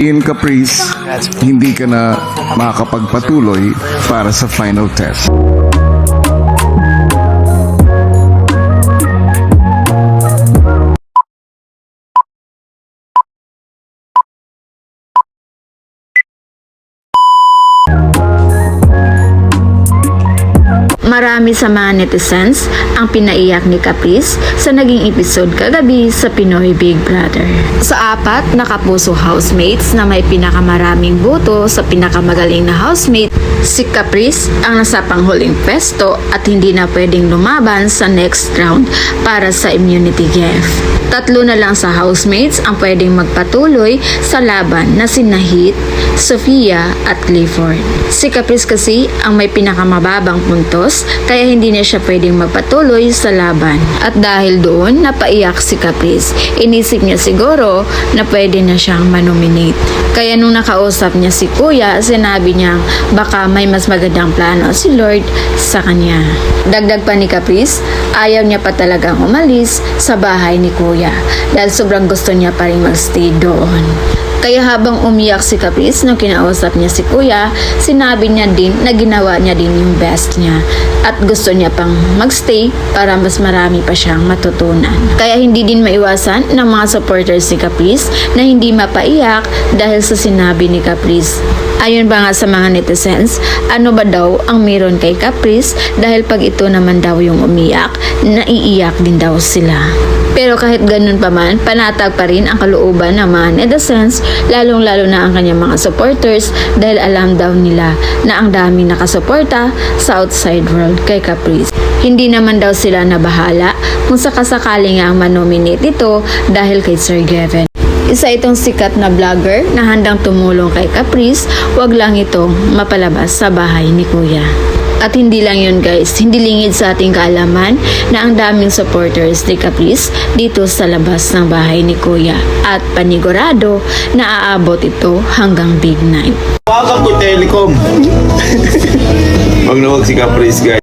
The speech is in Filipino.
In Caprice, hindi ka na makakapagpatuloy para sa final test. Marami sa mga netizens ang pinaiyak ni Caprice sa naging episode kagabi sa Pinoy Big Brother. Sa apat na kapuso housemates na may pinakamaraming boto sa pinakamagaling na housemate, si Caprice ang nasa panghuling pwesto at hindi na pwedeng lumaban sa next round para sa immunity gift. Tatlo na lang sa housemates ang pwedeng magpatuloy sa laban na si Nahit, Sofia at Clifford. Si Caprice kasi ang may pinakamababang puntos kaya hindi na siya pwedeng magpatuloy sa laban. At dahil doon napaiyak si Caprice, inisip niya siguro na pwede na siyang manominate. Kaya nung nakausap niya si Kuya, sinabi niya baka may mas magandang plano si Lord sa kanya. Dagdag pa ni Caprice, ayaw niya pa talagang umalis sa bahay ni Kuya dahil sobrang gusto niya pa rin magstay doon. Kaya habang umiyak si Caprice nung kinausap niya si Kuya, sinabi niya din na ginawa niya din yung best niya at gusto niya pang magstay para mas marami pa siyang matutunan. Kaya hindi din maiwasan ng mga supporters ni Caprice na hindi mapaiyak dahil sa sinabi ni Caprice. Ayon ba nga sa mga netizens, ano ba daw ang meron kay Caprice dahil pag ito naman daw yung umiyak, naiiyak din daw sila. Pero kahit ganun pa man, panatag pa rin ang kalooban ng mga netizens, lalong-lalo na ang kanyang mga supporters dahil alam daw nila na ang daming nakasuporta sa outside world kay Caprice. Hindi naman daw sila nabahala kung sakasakali nga ang manominate ito dahil kay Sir Kevin. Isa itong sikat na vlogger na handang tumulong kay Caprice, wag lang itong mapalabas sa bahay ni Kuya. At hindi lang yun guys, hindi lingid sa ating kaalaman na ang daming supporters ni Caprice dito sa labas ng bahay ni Kuya. At panigurado na aabot ito hanggang big night. Welcome to Telecom. Wag na wag si Caprice guys.